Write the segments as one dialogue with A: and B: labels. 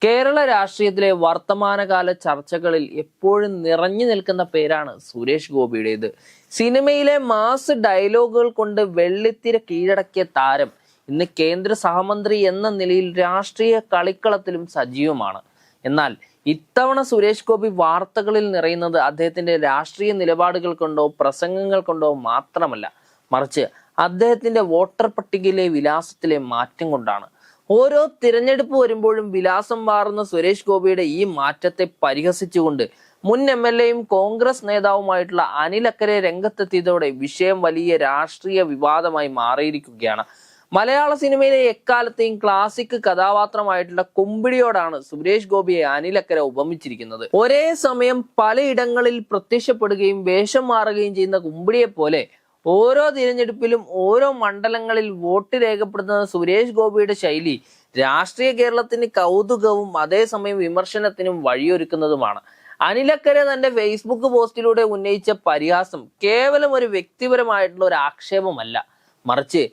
A: കേരള രാഷ്ട്രീയത്തിലെ വർത്തമാനകാല ചർച്ചകളിൽ എപ്പോഴും നിറഞ്ഞു നിൽക്കുന്ന പേരാണ് സുരേഷ് ഗോപിയുടേത്. സിനിമയിലെ മാസ് ഡയലോഗുകൾ കൊണ്ട് വെള്ളിത്തിര കീഴടക്കിയ താരം ഇന്ന് കേന്ദ്ര സഹമന്ത്രി എന്ന നിലയിൽ രാഷ്ട്രീയ കളിക്കളത്തിലും സജീവമാണ്. എന്നാൽ ഇത്തവണ സുരേഷ് ഗോപി വാർത്തകളിൽ നിറയുന്നത് അദ്ദേഹത്തിന്റെ രാഷ്ട്രീയ നിലപാടുകൾ കൊണ്ടോ പ്രസംഗങ്ങൾ കൊണ്ടോ മാത്രമല്ല, മറിച്ച് അദ്ദേഹത്തിന്റെ വോട്ടർ പട്ടികയിലെ വിലാസത്തിലെ മാറ്റം കൊണ്ടാണ്. ഓരോ തിരഞ്ഞെടുപ്പ് വരുമ്പോഴും വിലാസം മാറുന്ന സുരേഷ് ഗോപിയുടെ ഈ മാറ്റത്തെ പരിഹസിച്ചുകൊണ്ട് മുൻ MLA-യും കോൺഗ്രസ് നേതാവുമായിട്ടുള്ള അനിൽ അക്കരെ രംഗത്തെത്തിയതോടെ വിഷയം വലിയ രാഷ്ട്രീയ വിവാദമായി മാറിയിരിക്കുകയാണ്. മലയാള സിനിമയിലെ എക്കാലത്തെയും ക്ലാസിക് കഥാപാത്രമായിട്ടുള്ള കുമ്പിടിയോടാണ് സുരേഷ് ഗോപിയെ അനിൽ അക്കരെ ഉപമിച്ചിരിക്കുന്നത്. ഒരേ സമയം പലയിടങ്ങളിൽ പ്രത്യക്ഷപ്പെടുകയും വേഷം മാറുകയും ചെയ്യുന്ന കുമ്പിടിയെ പോലെ ഓരോ തിരഞ്ഞെടുപ്പിലും ഓരോ മണ്ഡലങ്ങളിൽ വോട്ട് രേഖപ്പെടുത്തുന്ന സുരേഷ് ഗോപിയുടെ ശൈലി രാഷ്ട്രീയ കേരളത്തിന് കൗതുകവും അതേസമയം വിമർശനത്തിനും വഴിയൊരുക്കുന്നതുമാണ്. അനിൽ അക്കരെ തന്റെ ഫേസ്ബുക്ക് പോസ്റ്റിലൂടെ ഉന്നയിച്ച പരിഹാസം കേവലം ഒരു വ്യക്തിപരമായിട്ടുള്ള ഒരു ആക്ഷേപമല്ല, മറിച്ച്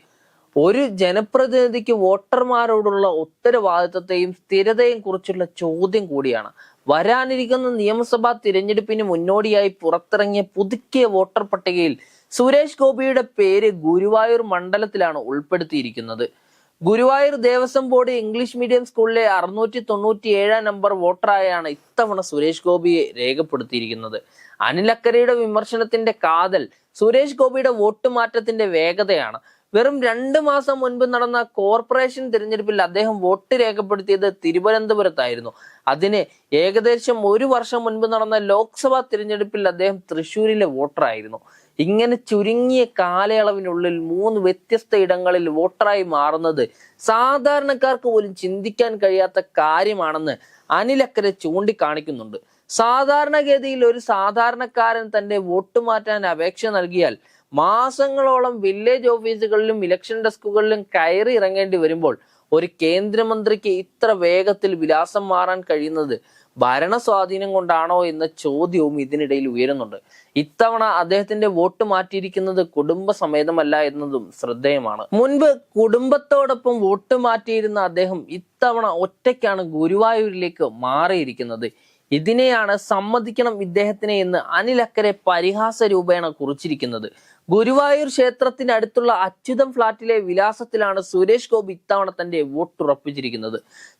A: ഒരു ജനപ്രതിനിധിക്ക് വോട്ടർമാരോടുള്ള ഉത്തരവാദിത്വത്തെയും സ്ഥിരതയും കുറിച്ചുള്ള ചോദ്യം കൂടിയാണ്. വരാനിരിക്കുന്ന നിയമസഭാ തിരഞ്ഞെടുപ്പിന് മുന്നോടിയായി പുറത്തിറങ്ങിയ പുതുക്കിയ വോട്ടർ പട്ടികയിൽ സുരേഷ് ഗോപിയുടെ പേര് ഗുരുവായൂർ മണ്ഡലത്തിലാണ് ഉൾപ്പെടുത്തിയിരിക്കുന്നത്. Guruvayur Devaswom board English medium സ്കൂളിലെ 697 നമ്പർ വോട്ടറായാണ് ഇത്തവണ സുരേഷ് ഗോപിയെ രേഖപ്പെടുത്തിയിരിക്കുന്നത്. അനിൽ അക്കരയുടെ വിമർശനത്തിന്റെ കാതൽ സുരേഷ് ഗോപിയുടെ വോട്ട് മാറ്റത്തിന്റെ വേഗതയാണ്. വെറും 2 മാസം മുൻപ് നടന്ന കോർപ്പറേഷൻ തിരഞ്ഞെടുപ്പിൽ അദ്ദേഹം വോട്ട് രേഖപ്പെടുത്തിയത് തിരുവനന്തപുരത്തായിരുന്നു. അതിന് ഏകദേശം 1 വർഷം മുൻപ് നടന്ന ലോക്സഭാ തിരഞ്ഞെടുപ്പിൽ അദ്ദേഹം തൃശ്ശൂരിലെ വോട്ടറായിരുന്നു. ഇങ്ങനെ ചുരുങ്ങിയ കാലയളവിനുള്ളിൽ 3 വ്യത്യസ്ത ഇടങ്ങളിൽ വോട്ടറായി മാറുന്നത് സാധാരണക്കാർക്ക് പോലും ചിന്തിക്കാൻ കഴിയാത്ത കാര്യമാണെന്ന് അനിൽ അക്കരെ ചൂണ്ടിക്കാണിക്കുന്നുണ്ട്. സാധാരണഗതിയിൽ ഒരു സാധാരണക്കാരൻ തന്റെ വോട്ട് മാറ്റാൻ അപേക്ഷ നൽകിയാൽ മാസങ്ങളോളം വില്ലേജ് ഓഫീസുകളിലും ഇലക്ഷൻ ഡെസ്കുകളിലും കയറി ഇറങ്ങേണ്ടി വരുമ്പോൾ ഒരു കേന്ദ്രമന്ത്രിക്ക് ഇത്ര വേഗത്തിൽ വിലാസം മാറാൻ കഴിയുന്നത് ഭരണ സ്വാധീനം കൊണ്ടാണോ എന്ന ചോദ്യവും ഇതിനിടയിൽ ഉയരുന്നുണ്ട്. ഇത്തവണ അദ്ദേഹത്തിന്റെ വോട്ട് മാറ്റിയിരിക്കുന്നത് കുടുംബസമേതമല്ല എന്നതും ശ്രദ്ധേയമാണ്. മുൻപ് കുടുംബത്തോടൊപ്പം വോട്ട് മാറ്റിയിരുന്ന അദ്ദേഹം ഇത്തവണ ഒറ്റയ്ക്കാണ് ഗുരുവായൂരിലേക്ക് മാറിയിരിക്കുന്നത്. ഇതിനെയാണ് സമ്മതിക്കണം ഇദ്ദേഹത്തിനെ എന്ന് അനിൽ അക്കരെ പരിഹാസ രൂപേണ കുറിച്ചിരിക്കുന്നത്. ഗുരുവായൂർ ക്ഷേത്രത്തിനടുത്തുള്ള അച്യുതം ഫ്ളാറ്റിലെ വിലാസത്തിലാണ് സുരേഷ് ഗോപി ഇത്തവണ തന്റെ വോട്ട് ഉറപ്പിച്ചിരിക്കുന്നത്.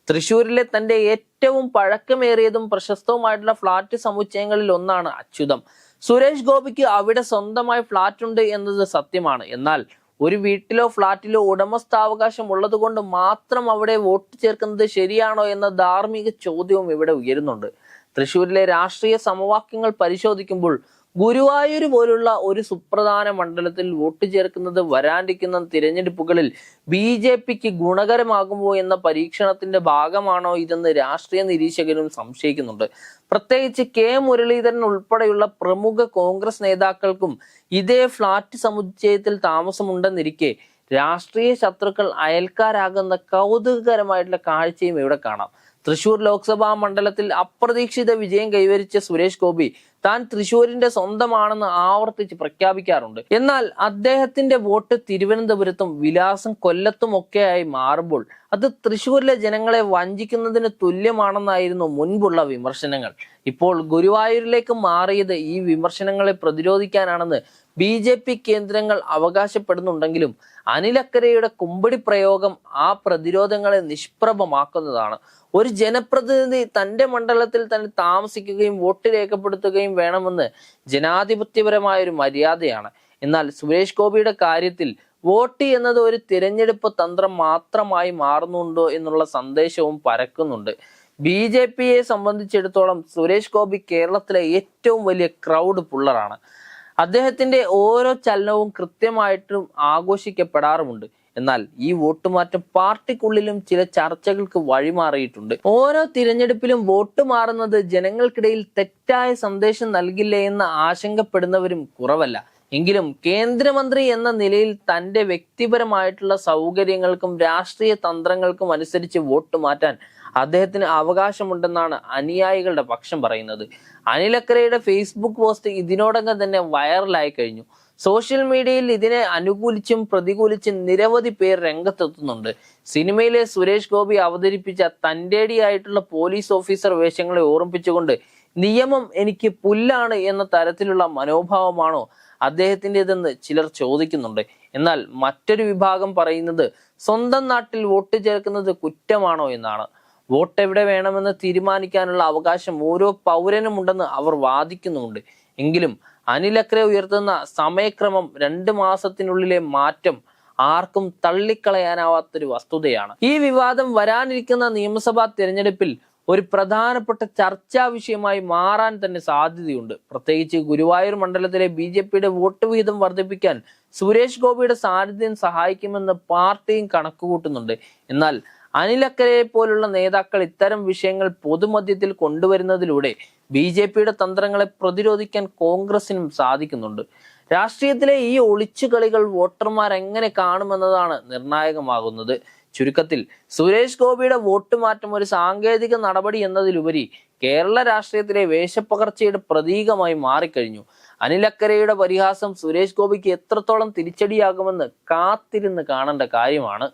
A: തൃശ്ശൂരിലെ തന്റെ ഏറ്റവും പഴക്കമേറിയതും പ്രശസ്തവുമായിട്ടുള്ള ഫ്ളാറ്റ് സമുച്ചയങ്ങളിൽ ഒന്നാണ് അച്യുതം. സുരേഷ് ഗോപിക്ക് അവിടെ സ്വന്തമായി ഫ്ളാറ്റ് ഉണ്ട് എന്നത് സത്യമാണ്. എന്നാൽ ഒരു വീട്ടിലോ ഫ്ളാറ്റിലോ ഉടമസ്ഥാവകാശം ഉള്ളത് കൊണ്ട് മാത്രം അവിടെ വോട്ട് ചേർക്കുന്നത് ശരിയാണോ എന്ന ധാർമ്മിക ചോദ്യവും ഇവിടെ ഉയരുന്നുണ്ട്. തൃശ്ശൂരിലെ രാഷ്ട്രീയ സമവാക്യങ്ങൾ പരിശോധിക്കുമ്പോൾ ഗുരുവായൂർ പോലുള്ള ഒരു സുപ്രധാന മണ്ഡലത്തിൽ വോട്ട് ചേർക്കുന്നത് വരാനിരിക്കുന്ന തിരഞ്ഞെടുപ്പുകളിൽ BJPക്ക് ഗുണകരമാകുമോ എന്ന പരീക്ഷണത്തിന്റെ ഭാഗമാണോ ഇതെന്ന് രാഷ്ട്രീയ നിരീക്ഷകരും സംശയിക്കുന്നുണ്ട്. പ്രത്യേകിച്ച് മുരളീധരൻ ഉൾപ്പെടെയുള്ള പ്രമുഖ കോൺഗ്രസ് നേതാക്കൾക്കും ഇതേ ഫ്ളാറ്റ് സമുച്ചയത്തിൽ താമസമുണ്ടെന്നിരിക്കെ രാഷ്ട്രീയ ശത്രുക്കൾ അയൽക്കാരാകുന്ന കൗതുകകരമായിട്ടുള്ള കാഴ്ചയും ഇവിടെ കാണാം. തൃശൂർ ലോക്സഭാ മണ്ഡലത്തിൽ അപ്രതീക്ഷിത വിജയം കൈവരിച്ച സുരേഷ് ഗോപി താൻ തൃശ്ശൂരിന്റെ സ്വന്തമാണെന്ന് ആവർത്തിച്ച് പ്രഖ്യാപിക്കാറുണ്ട്. എന്നാൽ അദ്ദേഹത്തിന്റെ വോട്ട് തിരുവനന്തപുരത്തും വിലാസം കൊല്ലത്തും ഒക്കെയായി മാറുമ്പോൾ അത് തൃശ്ശൂരിലെ ജനങ്ങളെ വഞ്ചിക്കുന്നതിന് തുല്യമാണെന്നായിരുന്നു മുൻപുള്ള വിമർശനങ്ങൾ. ഇപ്പോൾ ഗുരുവായൂരിലേക്ക് മാറിയത് ഈ വിമർശനങ്ങളെ പ്രതിരോധിക്കാനാണെന്ന് BJP കേന്ദ്രങ്ങൾ അവകാശപ്പെടുന്നുണ്ടെങ്കിലും അനിൽ അക്കരയുടെ കുമ്പിടി പ്രയോഗം ആ പ്രതിരോധങ്ങളെ നിഷ്പ്രഭമാക്കുന്നതാണ്. ഒരു ജനപ്രതിനിധി തന്റെ മണ്ഡലത്തിൽ തന്നെ താമസിക്കുകയും വോട്ട് രേഖപ്പെടുത്തുകയും വേണമെന്ന് ജനാധിപത്യപരമായ ഒരു മര്യാദയാണ്. എന്നാൽ സുരേഷ് ഗോപിയുടെ കാര്യത്തിൽ വോട്ട് എന്നത് ഒരു തിരഞ്ഞെടുപ്പ് തന്ത്രം മാത്രമായി മാറുന്നുണ്ടോ എന്നുള്ള സന്ദേശവും പരക്കുന്നുണ്ട്. BJPയെ സംബന്ധിച്ചിടത്തോളം സുരേഷ് ഗോപി കേരളത്തിലെ ഏറ്റവും വലിയ ക്രൗഡ് പുള്ളറാണ്. അദ്ദേഹത്തിന്റെ ഓരോ ചലനവും കൃത്യമായിട്ടും ആഘോഷിക്കപ്പെടാറുമുണ്ട്. എന്നാൽ ഈ വോട്ട് മാറ്റം പാർട്ടിക്കുള്ളിലും ചില ചർച്ചകൾക്ക് വഴിമാറിയിട്ടുണ്ട്. ഓരോ തിരഞ്ഞെടുപ്പിലും വോട്ട് മാറുന്നത് ജനങ്ങൾക്കിടയിൽ തെറ്റായ സന്ദേശം നൽകില്ലേ എന്ന് ആശങ്കപ്പെടുന്നവരും കുറവല്ല. എങ്കിലും കേന്ദ്രമന്ത്രി എന്ന നിലയിൽ തന്റെ വ്യക്തിപരമായിട്ടുള്ള സൗകര്യങ്ങൾക്കും രാഷ്ട്രീയ തന്ത്രങ്ങൾക്കും അനുസരിച്ച് വോട്ട് മാറ്റാൻ അദ്ദേഹത്തിന് അവകാശമുണ്ടെന്നാണ് അനുയായികളുടെ പക്ഷം പറയുന്നത്. അനിൽ അക്കരയുടെ ഫേസ്ബുക്ക് പോസ്റ്റ് ഇതിനോടകം തന്നെ വൈറലായി കഴിഞ്ഞു. സോഷ്യൽ മീഡിയയിൽ ഇതിനെ അനുകൂലിച്ചും പ്രതികൂലിച്ചും നിരവധി പേർ രംഗത്തെത്തുന്നുണ്ട്. സിനിമയിലെ സുരേഷ് ഗോപി അവതരിപ്പിച്ച തന്റേടിയായിട്ടുള്ള പോലീസ് ഓഫീസർ വേഷങ്ങളെ ഓർമ്മിപ്പിച്ചുകൊണ്ട് നിയമം എനിക്ക് പുല്ലാണ് എന്ന തരത്തിലുള്ള മനോഭാവമാണോ അദ്ദേഹത്തിൻ്റെതെന്ന് ചിലർ ചോദിക്കുന്നുണ്ട്. എന്നാൽ മറ്റൊരു വിഭാഗം പറയുന്നത് സ്വന്തം നാട്ടിൽ വോട്ട് ചേർക്കുന്നത് കുറ്റമാണോ എന്നാണ്. വോട്ട് എവിടെ വേണമെന്ന് തീരുമാനിക്കാനുള്ള അവകാശം ഓരോ പൗരനുമുണ്ടെന്ന് അവർ വാദിക്കുന്നുമുണ്ട്. എങ്കിലും അനിൽ അക്രെ ഉയർത്തുന്ന സമയക്രമം 2 മാസത്തിനുള്ളിലെ മാറ്റം ആർക്കും തള്ളിക്കളയാനാവാത്തൊരു വസ്തുതയാണ്. ഈ വിവാദം വരാനിരിക്കുന്ന നിയമസഭാ തിരഞ്ഞെടുപ്പിൽ ഒരു പ്രധാനപ്പെട്ട ചർച്ചാ വിഷയമായി മാറാൻ തന്നെ സാധ്യതയുണ്ട്. പ്രത്യേകിച്ച് ഗുരുവായൂർ മണ്ഡലത്തിലെ BJPയുടെ വോട്ട് വിഹിതം വർദ്ധിപ്പിക്കാൻ സുരേഷ് ഗോപിയുടെ സാന്നിധ്യം സഹായിക്കുമെന്ന് പാർട്ടിയും കണക്കുകൂട്ടുന്നുണ്ട്. എന്നാൽ അനിൽ അക്രയെ പോലുള്ള നേതാക്കൾ ഇത്തരം വിഷയങ്ങൾ പൊതുമധ്യത്തിൽ കൊണ്ടുവരുന്നതിലൂടെ BJPയുടെ തന്ത്രങ്ങളെ പ്രതിരോധിക്കാൻ കോൺഗ്രസിനും സാധിക്കുന്നുണ്ട്. രാഷ്ട്രീയത്തിലെ ഈ ഒളിച്ചുകളികൾ വോട്ടർമാർ എങ്ങനെ കാണുമെന്നതാണ് നിർണായകമാകുന്നത്. ചുരുക്കത്തിൽ സുരേഷ് ഗോപിയുടെ വോട്ട് മാറ്റം ഒരു സാങ്കേതിക നടപടി എന്നതിലുപരി കേരള രാഷ്ട്രീയത്തിലെ വേഷപ്പകർച്ചയുടെ പ്രതീകമായി മാറിക്കഴിഞ്ഞു. അനിൽ അക്രയുടെ പരിഹാസം സുരേഷ് ഗോപിക്ക് എത്രത്തോളം തിരിച്ചടിയാകുമെന്ന് കാത്തിരുന്ന് കാണേണ്ട കാര്യമാണ്.